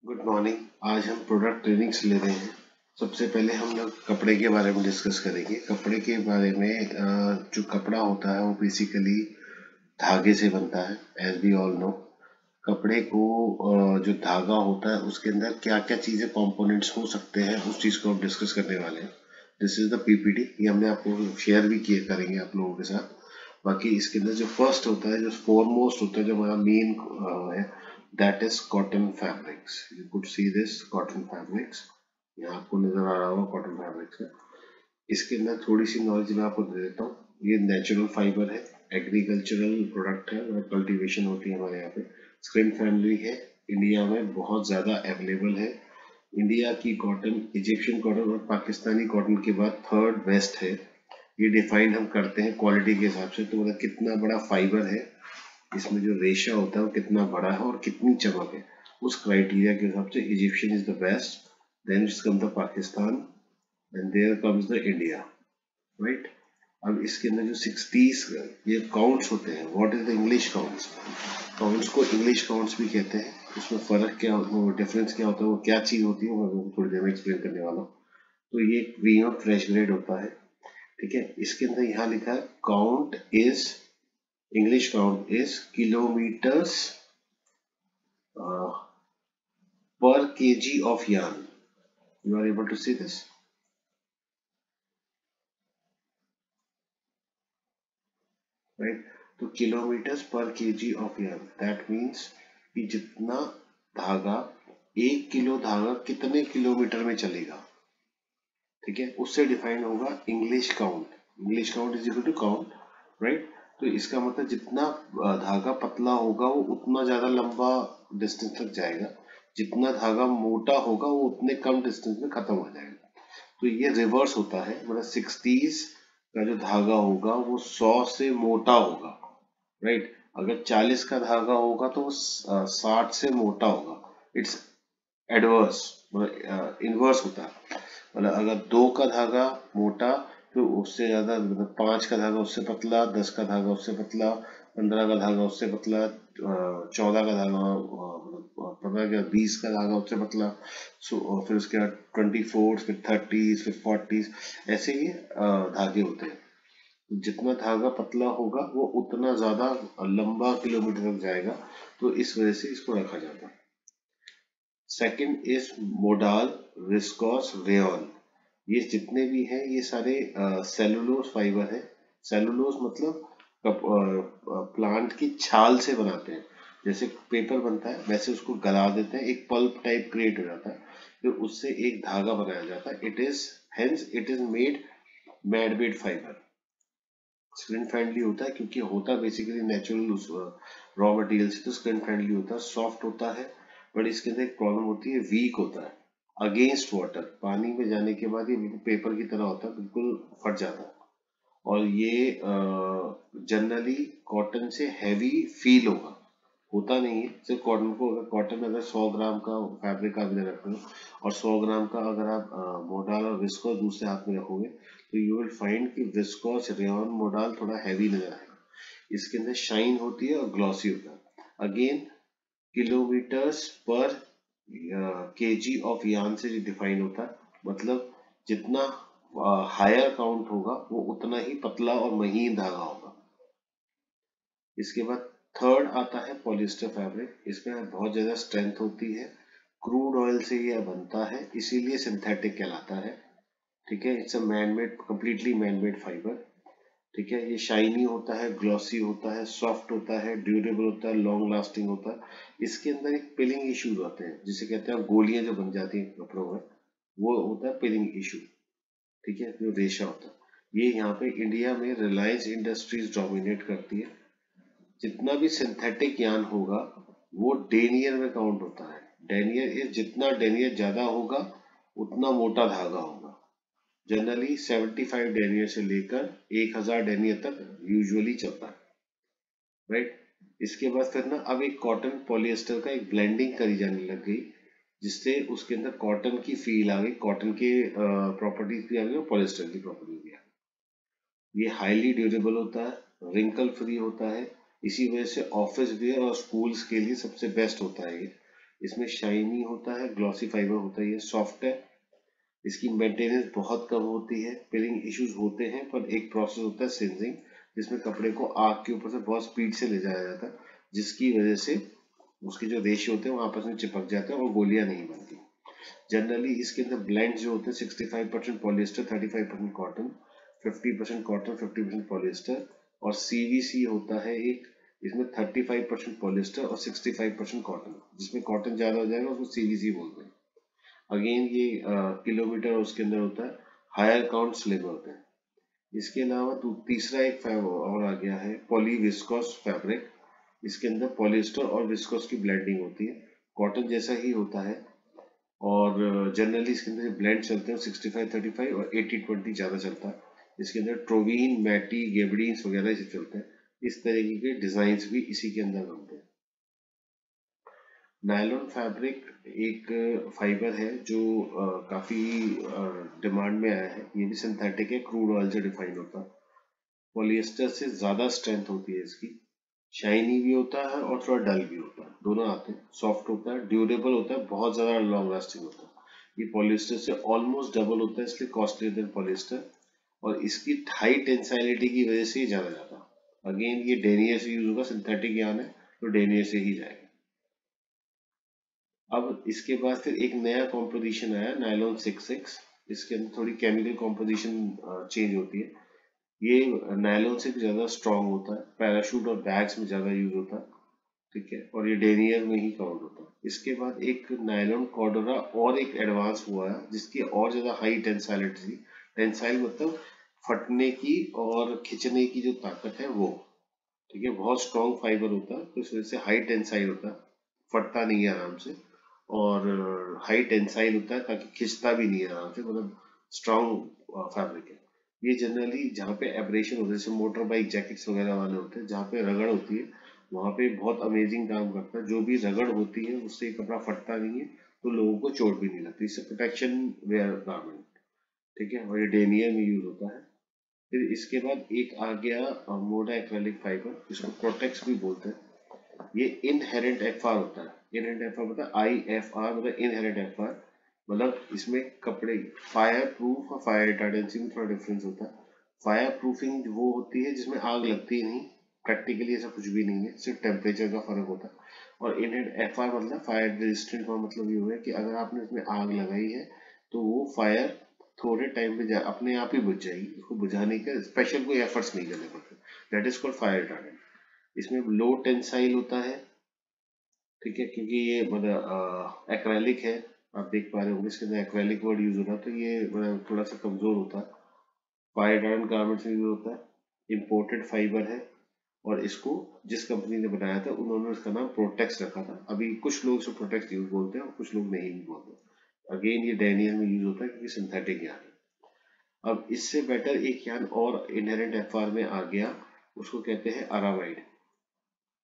Good morning. आज हम product trainings ले रहे हैं। सबसे पहले हम लोग कपड़े के बारे में डिस्कस करेंगे। कपड़े के बारे में जो कपड़ा होता है वो बेसिकली धागे से बनता है। एज वी ऑल नो, कपड़े को जो धागा होता है उसके अंदर क्या क्या चीज़ें कंपोनेंट्स हो सकते हैं, उस चीज़ को हम डिस्कस करने वाले हैं। This is the PPT. ये हमने आपको शेयर भी किए करेंगे आप लोगों के साथ। बाकी इसके अंदर जो फर्स्ट होता है, जो फोरमोस्ट होता है, जो हमारा मेन है, that is cotton fabrics. You could see this cotton fabrics. यहाँ आपको नजर आ रहा होगा कॉटन फैब्रिक्स का। इसके अंदर थोड़ी सी नॉलेज मैं आपको दे देता हूँ। ये नेचुरल फाइबर है, एग्रीकल्चरल प्रोडक्ट है और कल्टीवेशन होती है हमारे यहाँ पे। स्किन फ्रेंडली है, इंडिया में बहुत ज़्यादा अवेलेबल है। इंडिया की कॉटन इजिप्शियन कॉटन और पाकिस्तानी कॉटन के बाद थर्ड बेस्ट है। ये डिफाइन हम करते हैं क्वालिटी के हिसाब से। तो मतलब कितना बड़ा फाइबर है, इसमें जो रेशा होता है वो कितना बड़ा है और कितनी चमक है, उस क्राइटेरिया के हिसाब से Egyptian is the best, then it's come the Pakistan, and there comes the India, right. अब इसके अंदर जो 60s ये काउंट्स होते हैं, what is the English counts. Counts को इंग्लिश काउंट्स भी कहते हैं। उसमें फर्क क्या, वो डिफरेंस क्या होता है, वो क्या चीज होती है, वो मैं थोड़ी देर में एक्सप्लेन करने वाला हूँ। तो ये प्रीमियम फ्रेश ग्रेड होता है, ठीक है। इसके अंदर यहाँ लिखा है count is, English count is kilometres per kg of yarn. You are able to see this, right? तो किलोमीटर्स पर KG of yarn, that means कि जितना धागा, 1 किलो धागा कितने किलोमीटर में चलेगा, ठीक है, उससे डिफाइन होगा English count. English count is equal to count, right. तो इसका मतलब जितना धागा पतला होगा वो उतना ज्यादा लंबा डिस्टेंस तक जाएगा, जितना धागा मोटा होगा वो उतने कम डिस्टेंस में खत्म हो जाएगा। तो ये रिवर्स होता है, मतलब 60s का जो धागा होगा वो 100 से मोटा होगा, राइट। अगर 40 का धागा होगा तो वो 60 से मोटा होगा। इट्स एडवर्स, मतलब इनवर्स होता है। मतलब अगर 2 का धागा मोटा तो उससे ज्यादा, मतलब 5 का धागा उससे पतला, 10 का धागा उससे पतला, 15 का धागा उससे पतला, 14 का धागा, मतलब 15 का, 20 का धागा उससे पतला। सो फिर उसके बाद 24, फिर 30, फिर 40, ऐसे ही धागे होते हैं। जितना धागा पतला होगा वो उतना ज्यादा लंबा किलोमीटर तक जाएगा, तो इस वजह से इसको रखा जाता है। Second is modal, viscose, rayon. ये जितने भी हैं ये सारे सेलुलोज फाइबर है। सेलुलोज मतलब प्लांट की छाल से बनाते हैं। जैसे पेपर बनता है वैसे उसको गला देते हैं, एक पल्प टाइप क्रिएट हो जाता है, फिर उससे एक धागा बनाया जाता है। It is, hence it is made mad made fibre. Skin friendly होता है क्योंकि होता बेसिकली नेचुरल रॉ मटेरियल से, तो स्किन फ्रेंडली होता है, सॉफ्ट होता है। बट इसके अंदर एक प्रॉब्लम होती है, वीक होता है अगेंस्ट वाटर। पानी में जाने के बाद ये बिल्कुल पेपर की तरह होता है, बिल्कुल फट जाता है। और ये जनरली कॉटन से हैवी फील होता नहीं है। सिर्फ कॉटन को, अगर कॉटन अगर 100 ग्राम का फैब्रिक आप इधर रख रहे हो और 100 ग्राम का अगर आप मोडाल और विस्कोस दूसरे हाथ में रखोगे, तो यू विल फाइंड कि विस्कोस, रेयन, मोडाल थोड़ा हैवी नजर आएगा। इसके अंदर शाइन होती है और ग्लॉसी होता है। अगेन किलोमीटर्स पर केजी ऑफ यार्न से डिफाइन होता है, मतलब जितना हायर काउंट होगा वो उतना ही पतला और महीन धागा होगा। इसके बाद थर्ड आता है पॉलिएस्टर फैब्रिक। इसमें बहुत ज्यादा स्ट्रेंथ होती है, क्रूड ऑयल से यह बनता है, इसीलिए सिंथेटिक कहलाता है, ठीक है। It's a manmade, completely manmade fibre, ठीक है। ये शाइनी होता है, ग्लॉसी होता है, सॉफ्ट होता है, ड्यूरेबल होता है, लॉन्ग लास्टिंग होता है। इसके अंदर एक पिलिंग इश्यूज होते हैं, जिसे कहते हैं गोलियां जो बन जाती हैं कपड़ों में, वो होता है पिलिंग इशू, ठीक है, जो रेशा होता है। ये यहाँ पे इंडिया में रिलायंस इंडस्ट्रीज डोमिनेट करती है। जितना भी सिंथेटिक यार्न होगा वो डेनियर में काउंट होता है। डेनियर इज, जितना डेनियर ज्यादा होगा उतना मोटा धागा होगा। जनरली 75 डेनियर से लेकर 1000 डेनियर तक यूजुअली चलता है, राइट। इसके बाद फिर ना अब एक कॉटन पॉलिएस्टर का एक ब्लेंडिंग करी जाने लग गई, जिससे उसके अंदर कॉटन की फील आ गई, कॉटन के प्रॉपर्टीज भी आ गई और पॉलिएस्टर की प्रॉपर्टीज भी आ गई। ये हाईली ड्यूरेबल होता है, रिंकल फ्री होता है, इसी वजह से ऑफिस वेयर और स्कूल्स के लिए सबसे बेस्ट होता है ये। इसमें शाइनी होता है, ग्लॉसी फाइबर होता है, ये सॉफ्ट है, इसकी मेंटेनेंस बहुत कम होती है, पिलिंग इश्यूज होते हैं, पर एक प्रोसेस होता है सिंजिंग, जिसमें कपड़े को आग के ऊपर से बहुत स्पीड से ले जाया जाता है, जिसकी वजह से उसके जो रेशियो होते हैं वो आपस में चिपक जाते हैं और गोलियां नहीं बनती। जनरली इसके अंदर ब्लेंड जो होते हैं 65% पॉलिएस्टर, 35% कॉटन, 50% कॉटन, 50% पॉलिएस्टर, और सीवीसी होता है एक, इसमें 35% पॉलिएस्टर और 65% कॉटन, जिसमें कॉटन ज्यादा हो जाएगा उसको सीवीसी बोलते हैं। अगेन ये किलोमीटर उसके अंदर होता है, हायर काउंट स्लिम होते हैं। इसके अलावा तीसरा एक और आ गया है पॉली विस्कोस फैब्रिक। इसके अंदर पॉलिएस्टर और विस्कोस की ब्लेंडिंग होती है, कॉटन जैसा ही होता है, और जनरली इसके अंदर ब्लेंड चलते हैं 65-35 और 80-20 ज्यादा चलता है। इसके अंदर ट्रोवीन, मैटी, गेबडीन्स वगैरह इसे चलते हैं। इस तरीके के डिजाइन भी इसी के अंदर बनते हैं। नायलॉन फैब्रिक एक फाइबर है जो काफी डिमांड में आया है। ये भी सिंथेटिक है, क्रूड ऑयल से डिफाइन होता है, पॉलिएस्टर से ज्यादा स्ट्रेंथ होती है इसकी, शाइनी भी होता है और थोड़ा डल भी होता है, दोनों आते हैं, सॉफ्ट होता है, ड्यूरेबल होता है, बहुत ज्यादा लॉन्ग लास्टिंग होता है। ये पॉलिएस्टर से ऑलमोस्ट डबल होता है, इसलिए कॉस्टली देन पॉलिएस्टर, और इसकी हाई टेंसाइलिटी की वजह से ही जाना जाता है। अगेन ये डेनियर से यूज होगा, सिंथेटिक यान है तो डेनियर से ही जाएगा। अब इसके बाद फिर एक नया कॉम्पोजिशन आया, नायलॉन 6X। इसके अंदर थोड़ी केमिकल कॉम्पोजिशन चेंज होती है, ये नायलॉन से भी ज्यादा स्ट्रॉन्ग होता है, पैराशूट और बैग्स में ज्यादा यूज होता है, ठीक है, और ये डेनियर में ही काउंट होता है। इसके बाद एक नायलॉन कॉर्डोरा और एक एडवांस हुआ है, जिसकी और ज्यादा हाई टेंसाइलिटी थी, टेंसाइल मतलब फटने की और खिंचने की जो ताकत है वो, ठीक है, बहुत स्ट्रॉन्ग फाइबर होता है, तो इस वजह से हाई टेंसाइल होता है, फटता नहीं है आराम से, और हाई टेंसाइल होता है ताकि खिंचता भी नहीं है आराम से, मतलब स्ट्रॉन्ग फैब्रिक है। ये जनरली जहाँ पे एब्रेशन होता है, जैसे मोटर बाइक जैकेट्स वगैरह वाले होते हैं, जहाँ पे रगड़ होती है वहां पे बहुत अमेजिंग काम करता है, जो भी रगड़ होती है उससे कपड़ा फटता नहीं है, तो लोगों को चोट भी नहीं लगती, इससे प्रोटेक्शन वेयर गारमेंट, ठीक है, और ये डेनियर में यूज होता है। फिर इसके बाद एक आ गया मोडा एक्रेलिक फाइबर, जिसको प्रोटेक्स भी बोलते हैं। ये इनहेरेंट एफआर होता है, इनहेरेंट एफआर मतलब IFR मतलब इनहेरेंट एफआर, मतलब इसमें कपड़े फायर प्रूफ और फायर रिटार्डेंसी में थोड़ा डिफरेंस होता है। फायर प्रूफिंग वो होती है जिसमें आग लगती ही नहीं, प्रैक्टिकली ऐसा कुछ भी नहीं है, सिर्फ टेम्परेचर का फर्क होता है। और इनहेरेंट एफआर मतलब फायर रेजिस्टेंट का मतलब ये हुआ है कि अगर आपने इसमें आग लगाई है तो वो फायर थोड़े टाइम में अपने आप ही बुझ जाएगी, उसको बुझाने के स्पेशल कोई एफर्ट्स नहीं करने पड़ते, that is called fire retardant. इसमें लो टेंसाइल होता है, ठीक है, क्योंकि ये मतलब एक्रेलिक है, आप देख पा रहे होंगे इसके अंदर एक्रेलिक वर्ड यूज हो रहा है, तो ये मतलब थोड़ा सा कमजोर होता है, फायर रिटार्डेंट गारमेंट्स में यूज होता है, इम्पोर्टेड फाइबर है, और इसको जिस कंपनी ने बनाया था उन्होंने उसका नाम प्रोटेक्स रखा था। अभी कुछ लोग इसको प्रोटेक्स यूज बोलते हैं और कुछ लोग नहीं बोलते। अगेन ये डेनियल में यूज होता है क्योंकि सिंथेटिक यान है। अब इससे बेटर एक यान और इनहेरेंट एफआर में आ गया, उसको कहते हैं अरामाइड,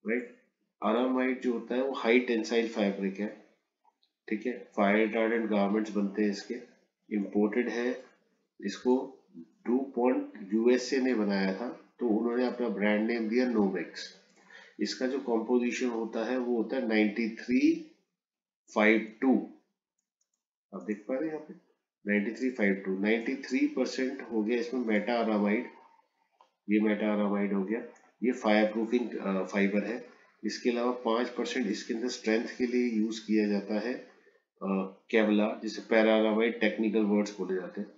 राइट। अरामाइड जो होता है वो हाई टेंसाइल फैब्रिक है, ठीक है, फायर रिटार्डेंट गारमेंट्स बनते हैं इसके, इम्पोर्टेड है। इसको डू पॉन्ट USA ने बनाया था, तो उन्होंने अपना ब्रांड नेम दिया नोमेक्स। इसका जो कॉम्पोजिशन होता है वो होता है 9352, आप देख पा रहे हैं यहाँ पे 9352, 93% हो गया इसमें मेटा अरामाइड, ये मेटा अरामाइड हो गया, ये फायर प्रूफिंग फाइबर है। इसके अलावा 5% इसके अंदर स्ट्रेंथ के लिए यूज किया जाता है केवलार, जिसे पैरारामाइड टेक्निकल वर्ड्स बोले जाते हैं।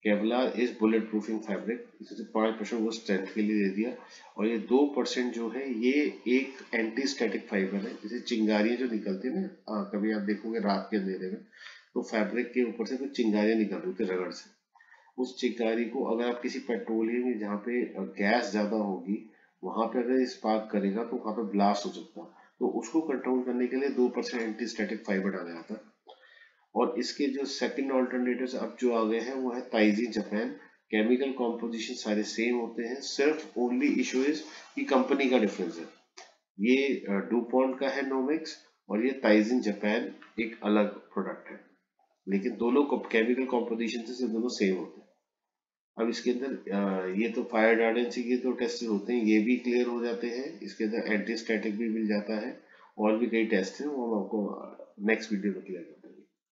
Kevlar is bullet proofing fabric, इससे 5% वो स्ट्रेंथ के लिए दे दिया, और ये 2% जो है ये एक एंटी स्टैटिक फाइबर है, जैसे चिंगारियां जो निकलती है ना, कभी आप देखोगे रात के अंधेरे में तो फैब्रिक के ऊपर से कुछ चिंगारियां निकल रही होती है रगड़ से, उस चिंगारी को अगर आप किसी पेट्रोलियम में जहाँ पे गैस ज्यादा होगी वहां पे अगर स्पार्क करेगा तो वहां पे ब्लास्ट हो सकता है, तो उसको कंट्रोल करने के लिए 2% एंटी स्टैटिक फाइबर डाला जाता है। और इसके जो सेकंड ऑल्टरनेटिव्स अब जो आ गए हैं वो है ताइजी जापान। केमिकल कॉम्पोजिशन सारे सेम होते हैं, सिर्फ ओनली इशू इज कि कंपनी का डिफरेंस है, ये डूपॉन्ट का है नोमेक्स, और ये ताइजिन जापान एक अलग प्रोडक्ट है, लेकिन दोनों केमिकल कॉम्पोजिशन से दोनों सेम होते हैं। अब इसके अंदर ये तो फायर रिटार्डेंसी के तो टेस्ट होते हैं, ये भी क्लियर हो जाते हैं, इसके अंदर एंटी स्टैटिक भी मिल जाता है, और भी कई टेस्ट हैं, वो हम आपको नेक्स्ट वीडियो में क्लियर